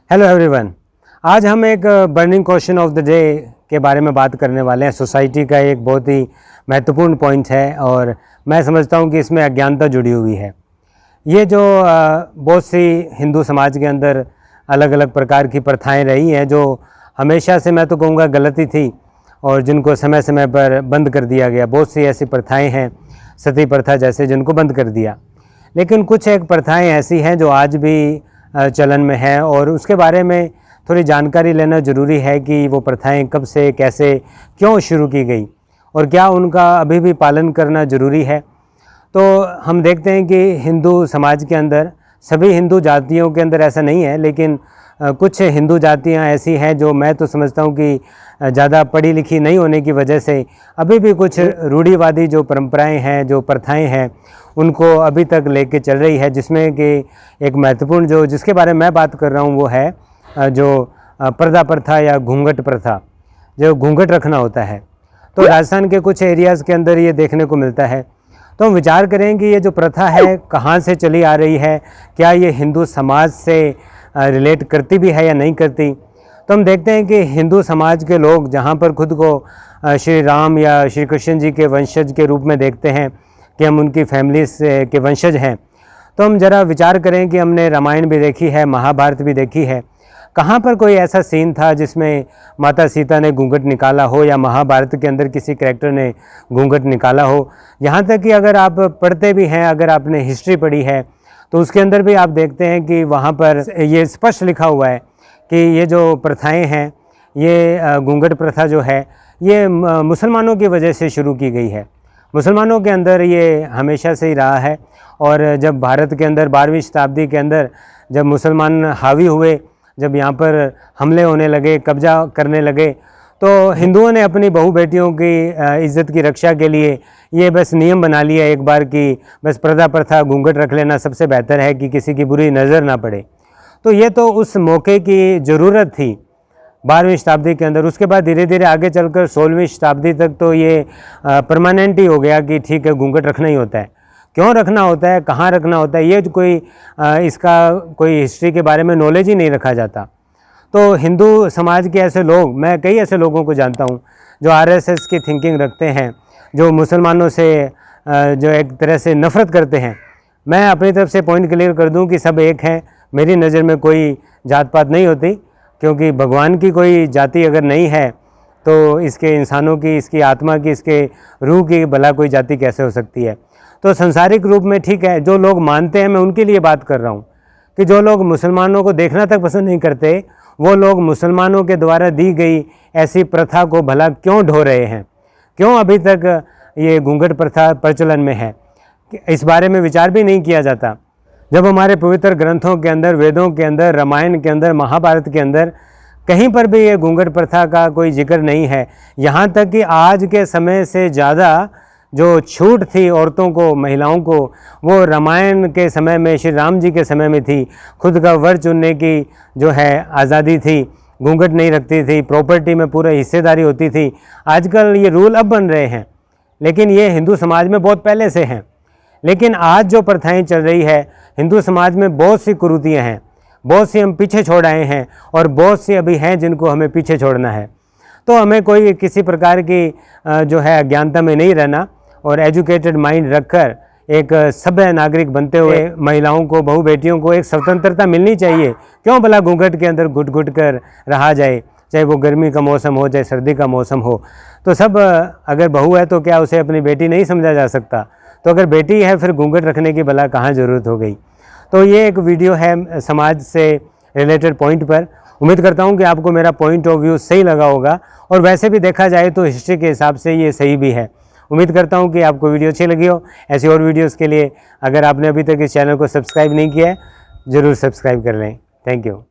Hello everyone. आज हम एक burning question of the day के बारे में बात करने वाले हैं। सोसाइटी का एक बहुत ही महत्वपूर्ण पॉइंट है और मैं समझता हूं कि इसमें अज्ञानता जुड़ी हुई है। ये जो बहुत सी हिंदू समाज के अंदर अलग अलग प्रकार की प्रथाएं रही हैं जो हमेशा से, मैं तो कहूँगा, गलती थी और जिनको समय समय पर बंद कर दिया गया। बहुत सी ऐसी प्रथाएँ हैं, सती प्रथा जैसे, जिनको बंद कर दिया। लेकिन कुछ एक प्रथाएँ ऐसी हैं जो आज भी चलन में है और उसके बारे में थोड़ी जानकारी लेना ज़रूरी है कि वो प्रथाएं कब से, कैसे, क्यों शुरू की गई और क्या उनका अभी भी पालन करना ज़रूरी है। तो हम देखते हैं कि हिंदू समाज के अंदर, सभी हिंदू जातियों के अंदर ऐसा नहीं है, लेकिन कुछ हिंदू जातियां ऐसी हैं जो मैं तो समझता हूं कि ज़्यादा पढ़ी लिखी नहीं होने की वजह से अभी भी कुछ रूढ़िवादी जो परंपराएं हैं, जो प्रथाएं हैं, उनको अभी तक लेके चल रही है। जिसमें कि एक महत्वपूर्ण जो जिसके बारे में मैं बात कर रहा हूं वो है जो पर्दा प्रथा या घूंघट प्रथा, जो घूंघट रखना होता है। तो राजस्थान के कुछ एरियाज़ के अंदर ये देखने को मिलता है। तो हम विचार करें कि ये जो प्रथा है कहाँ से चली आ रही है, क्या ये हिंदू समाज से रिलेट करती भी है या नहीं करती। तो हम देखते हैं कि हिंदू समाज के लोग जहाँ पर खुद को श्री राम या श्री कृष्ण जी के वंशज के रूप में देखते हैं कि हम उनकी फैमिली से के वंशज हैं, तो हम ज़रा विचार करें कि हमने रामायण भी देखी है, महाभारत भी देखी है। कहाँ पर कोई ऐसा सीन था जिसमें माता सीता ने घूंघट निकाला हो या महाभारत के अंदर किसी कैरेक्टर ने घूंघट निकाला हो। यहाँ तक कि अगर आप पढ़ते भी हैं, अगर आपने हिस्ट्री पढ़ी है, तो उसके अंदर भी आप देखते हैं कि वहाँ पर ये स्पष्ट लिखा हुआ है कि ये जो प्रथाएं हैं, ये घूंघट प्रथा जो है, ये मुसलमानों की वजह से शुरू की गई है। मुसलमानों के अंदर ये हमेशा से ही रहा है। और जब भारत के अंदर 12वीं शताब्दी के अंदर जब मुसलमान हावी हुए, जब यहाँ पर हमले होने लगे, कब्जा करने लगे, तो हिंदुओं ने अपनी बहू बेटियों की इज़्ज़त की रक्षा के लिए ये बस नियम बना लिया एक बार कि बस पर्दा प्रथा, घूंघट रख लेना सबसे बेहतर है कि किसी की बुरी नज़र ना पड़े। तो ये तो उस मौके की ज़रूरत थी 12वीं शताब्दी के अंदर। उसके बाद धीरे धीरे आगे चलकर 16वीं शताब्दी तक तो ये परमानेंट ही हो गया कि ठीक है, घूंघट रखना ही होता है। क्यों रखना होता है, कहाँ रखना होता है, ये कोई इसका कोई हिस्ट्री के बारे में नॉलेज ही नहीं रखा जाता। तो हिंदू समाज के ऐसे लोग, मैं कई ऐसे लोगों को जानता हूँ जो आरएसएस की थिंकिंग रखते हैं, जो मुसलमानों से जो एक तरह से नफ़रत करते हैं। मैं अपनी तरफ से पॉइंट क्लियर कर दूं कि सब एक हैं। मेरी नज़र में कोई जात पात नहीं होती, क्योंकि भगवान की कोई जाति अगर नहीं है तो इसके इंसानों की, इसकी आत्मा की, इसके रूह की भला कोई जाति कैसे हो सकती है। तो संसारिक रूप में ठीक है, जो लोग मानते हैं, मैं उनके लिए बात कर रहा हूँ कि जो लोग मुसलमानों को देखना तक पसंद नहीं करते, वो लोग मुसलमानों के द्वारा दी गई ऐसी प्रथा को भला क्यों ढो रहे हैं, क्यों अभी तक ये घूंघट प्रथा प्रचलन में है। इस बारे में विचार भी नहीं किया जाता। जब हमारे पवित्र ग्रंथों के अंदर, वेदों के अंदर, रामायण के अंदर, महाभारत के अंदर कहीं पर भी ये घूंघट प्रथा का कोई जिक्र नहीं है। यहाँ तक कि आज के समय से ज़्यादा जो छूट थी औरतों को, महिलाओं को, वो रामायण के समय में, श्री राम जी के समय में थी। खुद का वर चुनने की जो है आज़ादी थी, घूंघट नहीं रखती थी, प्रॉपर्टी में पूरा हिस्सेदारी होती थी। आजकल ये रूल अब बन रहे हैं, लेकिन ये हिंदू समाज में बहुत पहले से हैं। लेकिन आज जो प्रथाएं चल रही है हिंदू समाज में, बहुत सी कुरीतियाँ हैं, बहुत सी हम पीछे छोड़ आए हैं और बहुत सी अभी हैं जिनको हमें पीछे छोड़ना है। तो हमें कोई किसी प्रकार की जो है अज्ञानता में नहीं रहना और एजुकेटेड माइंड रखकर एक सभ्य नागरिक बनते हुए महिलाओं को, बहू बेटियों को एक स्वतंत्रता मिलनी चाहिए। क्यों भला घूंघट के अंदर घुट घुट कर रहा जाए, चाहे वो गर्मी का मौसम हो, चाहे सर्दी का मौसम हो। तो सब, अगर बहू है तो क्या उसे अपनी बेटी नहीं समझा जा सकता? तो अगर बेटी है फिर घूंघट रखने की भला कहाँ ज़रूरत हो गई। तो ये एक वीडियो है समाज से रिलेटेड पॉइंट पर। उम्मीद करता हूँ कि आपको मेरा पॉइंट ऑफ व्यू सही लगा होगा और वैसे भी देखा जाए तो हिस्ट्री के हिसाब से ये सही भी है। उम्मीद करता हूँ कि आपको वीडियो अच्छी लगी हो। ऐसी और वीडियोस के लिए अगर आपने अभी तक इस चैनल को सब्सक्राइब नहीं किया है, ज़रूर सब्सक्राइब कर लें। Thank you.